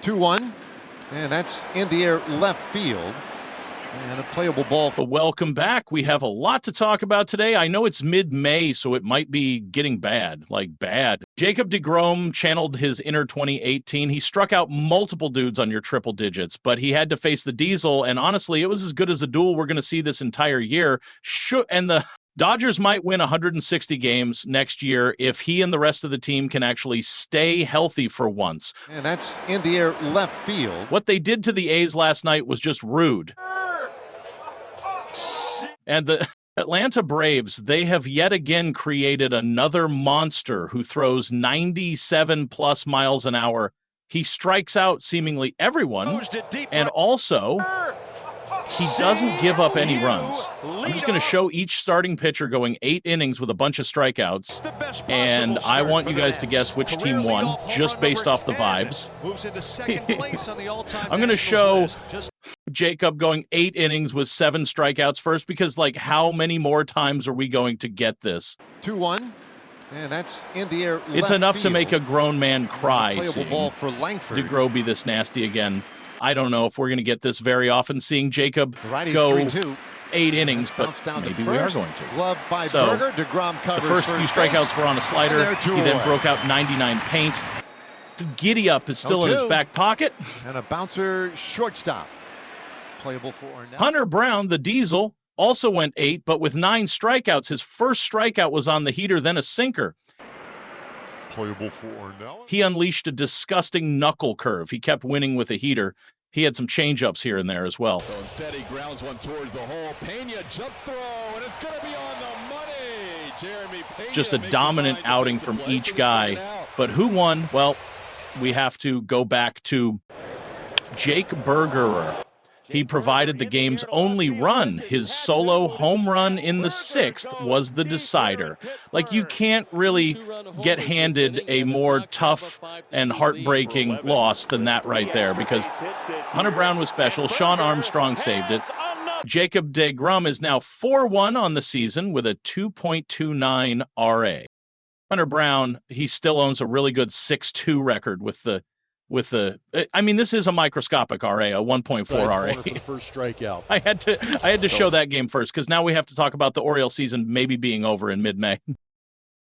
2-1, and that's in the air left field. And a playable ball. Welcome back. We have a lot to talk about today. I know it's mid-May, so it might be getting bad, like bad. Jacob deGrom channeled his inner 2018. He struck out multiple dudes on your triple digits, but he had to face the Diesel, and honestly, it was as good as a duel we're going to see this entire year. And the Dodgers might win 160 games next year if he and the rest of the team can actually stay healthy for once. And that's in the air left field. What they did to the A's last night was just rude. And the Atlanta Braves, they have yet again created another monster who throws 97+ miles an hour. He strikes out seemingly everyone, and also he doesn't give up any runs. I'm just going to show each starting pitcher going 8 innings with a bunch of strikeouts, and I want you guys to guess which team won, just based off the vibes. I'm going to show Jacob going 8 innings with 7 strikeouts first, because, like, how many more times are we going to get this? 2-1, and that's in the air left It's enough field. To make a grown man cry seeing ball for Langford. deGrom be this nasty again. I don't know if we're going to get this very often, seeing Jacob go 8 innings, but maybe we are going to. Glove by So Berger. DeGrom covers the first few strikeouts were on a slider. He then broke out 99 paint. The giddy up is still in his back pocket. And a bouncer shortstop. Playable for now. Hunter Brown, the Diesel, also went 8, but with 9 strikeouts. His first strikeout was on the heater, then a sinker. Playable for now. He unleashed a disgusting knuckle curve. He kept winning with a heater. He had some changeups here and there as well. So instead, he grounds one towards the hole. Pena jump throw, and it's going to be on the money. Jeremy Pena. Just a dominant outing from each guy. But who won? Well, we have to go back to Jake Bergerer. He provided the game's only run. His solo home run in the 6th was the decider. Like, you can't really get handed a more tough and heartbreaking loss than that right there, because Hunter Brown was special. Sean Armstrong saved it. Jacob deGrom is now 4-1 on the season with a 2.29 RA. Hunter Brown, he still owns a really good 6-2 record with the I mean, this is a microscopic RA, a 1.4 RA. First strikeout. I had to show that game first, because now we have to talk about the Orioles season maybe being over in mid-May.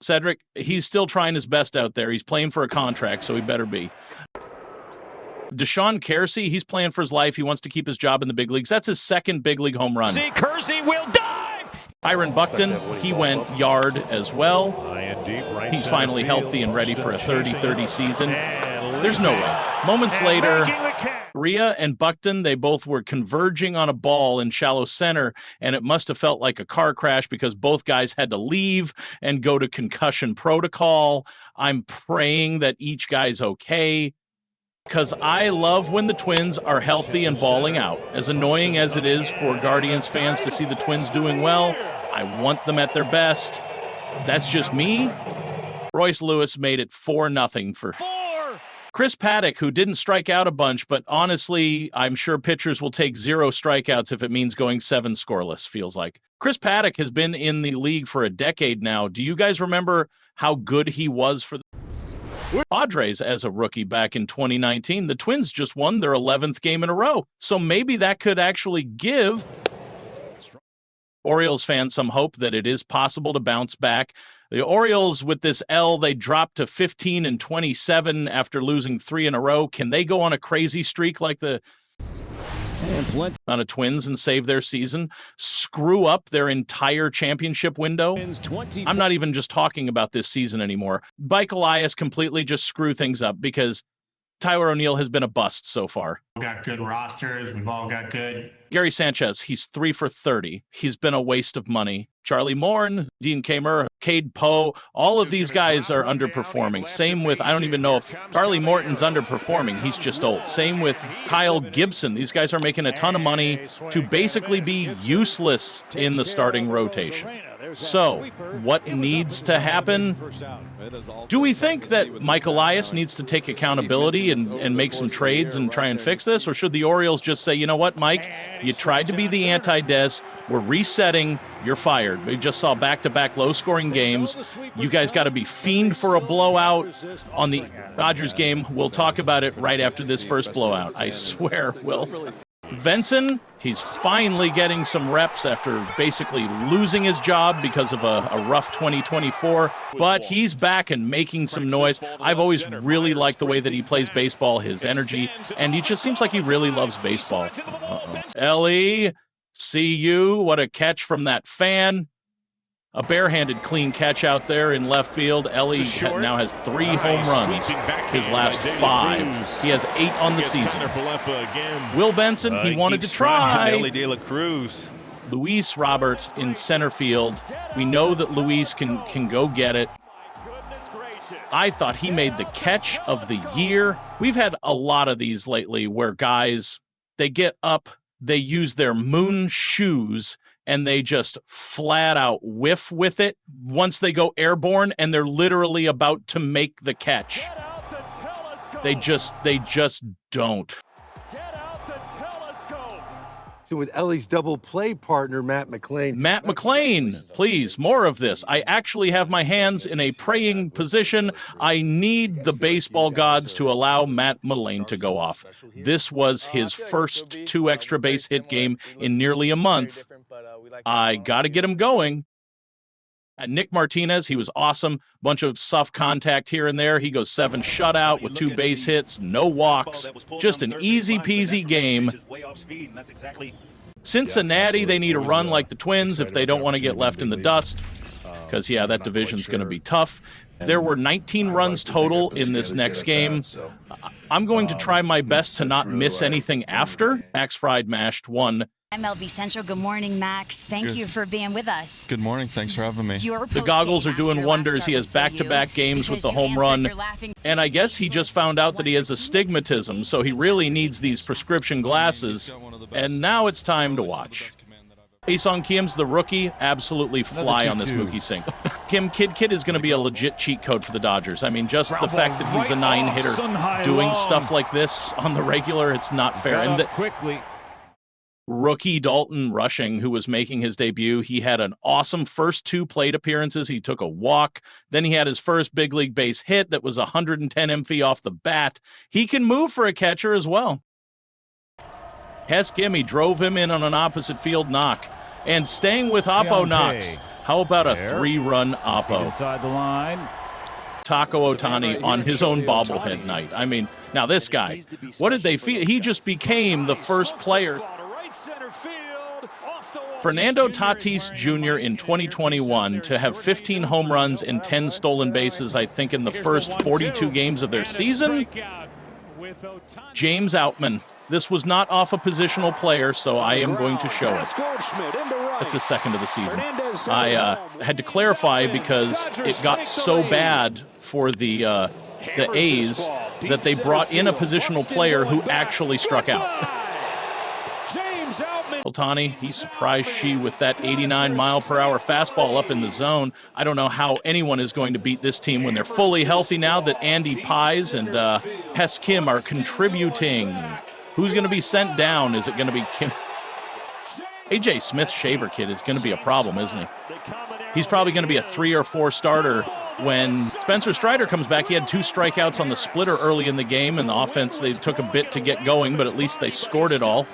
Cedric, he's still trying his best out there. He's playing for a contract, so he better be. Deshaun Kersey, he's playing for his life. He wants to keep his job in the big leagues. That's his second big league home run. Kersey will dive! Byron Buxton, he went yard as well. He's finally healthy and ready for a 30-30 season. There's no way. Moments later, Rhea and Buxton, they both were converging on a ball in shallow center, and it must have felt like a car crash because both guys had to leave and go to concussion protocol. I'm praying that each guy's okay, because I love when the Twins are healthy and balling out. As annoying as it is for Guardians fans to see the Twins doing well, I want them at their best. That's just me. Royce Lewis made it 4-0 for Chris Paddock, who didn't strike out a bunch, but honestly, I'm sure pitchers will take 0 strikeouts if it means going 7 scoreless, feels like. Chris Paddock has been in the league for a decade now. Do you guys remember how good he was for the Padres as a rookie back in 2019? The Twins just won their 11th game in a row, so maybe that could actually give Orioles fans some hope that it is possible to bounce back. The Orioles, with this L, they dropped to 15-27 after losing 3 in a row. Can they go on a crazy streak like the Twins and save their season? Screw up their entire championship window? I'm not even just talking about this season anymore. Mike Elias completely just screw things up, because Tyler O'Neill has been a bust so far. We've got good rosters. We've all got good. Gary Sanchez, he's 3 for 30. He's been a waste of money. Charlie Morn, Dean Kamer, Cade Poe, all of these guys are underperforming. Same with, I don't even know if Charlie Morton's underperforming. He's just old. Same with Kyle Gibson. These guys are making a ton of money to basically be useless in the starting rotation. So, what needs to happen? Do we think that Mike Elias needs to take accountability and make some trades and try and fix this? Or should the Orioles just say, you know what, Mike, you tried to be the anti-Des. We're resetting. You're fired. We just saw back-to-back low-scoring games. You guys got to be fiend for a blowout on the Dodgers game. We'll talk about it right after this first blowout. I swear, Will. Venson, he's finally getting some reps after basically losing his job because of a rough 2024, but he's back and making some noise. I've always really liked the way that he plays baseball, his energy, and he just seems like he really loves baseball. Ellie, see you. What a catch from that fan. A barehanded clean catch out there in left field. Ellie now has 3 home runs, his last 5. He has 8 on the season. Will Benson, he wanted to try. Luis Robert in center field. We know that Luis can go get it. I thought he made the catch of the year. We've had a lot of these lately where guys, they get up, they use their moon shoes, and they just flat out whiff with it once they go airborne, and they're literally about to make the catch. They just don't. So with Ellie's double play partner, Matt McLean. Matt McLean, please, more of this. I actually have my hands in a praying position. I need the baseball gods to allow Matt McLean to go off. This was his first 2 extra base hit game in nearly a month. I got to get him going. Nick Martinez, he was awesome. Bunch of soft contact here and there. He goes 7 shutout with 2 base hits, no walks. Just an easy-peasy game. Cincinnati, they need a run like the Twins if they don't want to get left in the dust. Because, yeah, that division's going to be tough. There were 19 runs total in this next game. I'm going to try my best to not miss anything after. Max Fried mashed 1. MLB Central, good morning, Max. Thank you for being with us. Good morning. Thanks for having me. The goggles are doing wonders. He has back-to-back games with the home run. And I guess he just found out that he has astigmatism, so he really needs these prescription glasses. And now it's time to watch. Aesong Kim's the rookie, absolutely fly on this Mookie Singh. Kim Kid is going to be a legit cheat code for the Dodgers. I mean, just the fact that he's a 9-hitter doing stuff like this on the regular, it's not fair. And quickly. Rookie Dalton Rushing, who was making his debut, he had an awesome first 2 plate appearances. He took a walk. Then he had his first big league base hit that was 110 MF off the bat. He can move for a catcher as well. Hes Kim, he drove him in on an opposite field knock. And staying with Oppo knocks. How about a 3-run Oppo? Inside the line. Taco Ohtani on his own bobblehead night. I mean, now this guy, what did they feel? He just became the first player. Fernando Tatis Jr. in 2021 to have 15 home runs and 10 stolen bases, I think, in the first 42 games of their season. James Outman. This was not off a positional player, so I am going to show it. It's the second of the season. I had to clarify because it got so bad for the A's that they brought in a positional player who actually struck out. Ohtani, he surprised Shea with that 89-mile-per-hour fastball up in the zone. I don't know how anyone is going to beat this team when they're fully healthy now that Andy Pies and Hes Kim are contributing. Who's going to be sent down? Is it going to be Kim? A.J. Smith's shaver kid is going to be a problem, isn't he? He's probably going to be a 3 or 4 starter. When Spencer Strider comes back, he had 2 strikeouts on the splitter early in the game, and the offense, they took a bit to get going, but at least they scored it all.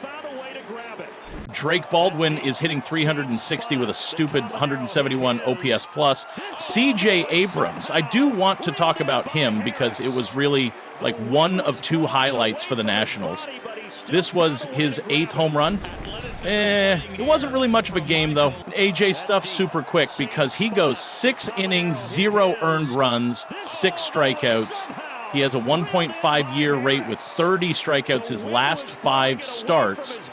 Drake Baldwin is hitting 360 with a stupid 171 OPS plus. C.J. Abrams, I do want to talk about him because it was really like one of 2 highlights for the Nationals. This was his 8th home run. It wasn't really much of a game, though. AJ stuff super quick because he goes 6 innings, 0 earned runs, 6 strikeouts. He has a 1.5 year rate with 30 strikeouts his last 5 starts.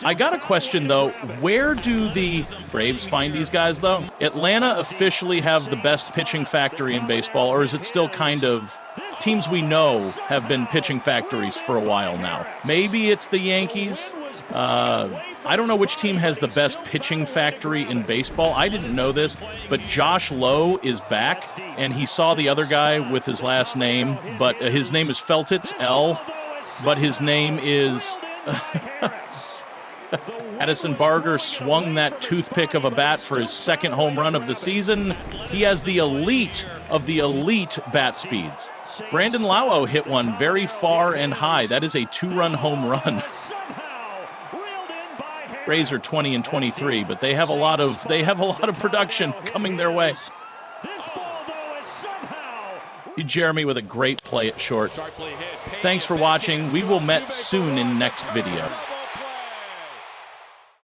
I got a question, though. Where do the Braves find these guys, though? Atlanta officially have the best pitching factory in baseball, or is it still kind of teams we know have been pitching factories for a while now? Maybe it's the Yankees. I don't know which team has the best pitching factory in baseball. I didn't know this, but Josh Lowe is back, and he saw the other guy with his last name, but his name is Feltitz, L, but his name is Addison Barger swung that toothpick of a bat for his second home run of the season. He has the elite of the elite bat speeds. Brandon Lauo hit one very far and high. That is a 2-run home run. Rays are 20 and 23, but they have a lot of production coming their way. Jeremy with a great play at short. Thanks for watching. We will met soon in next video.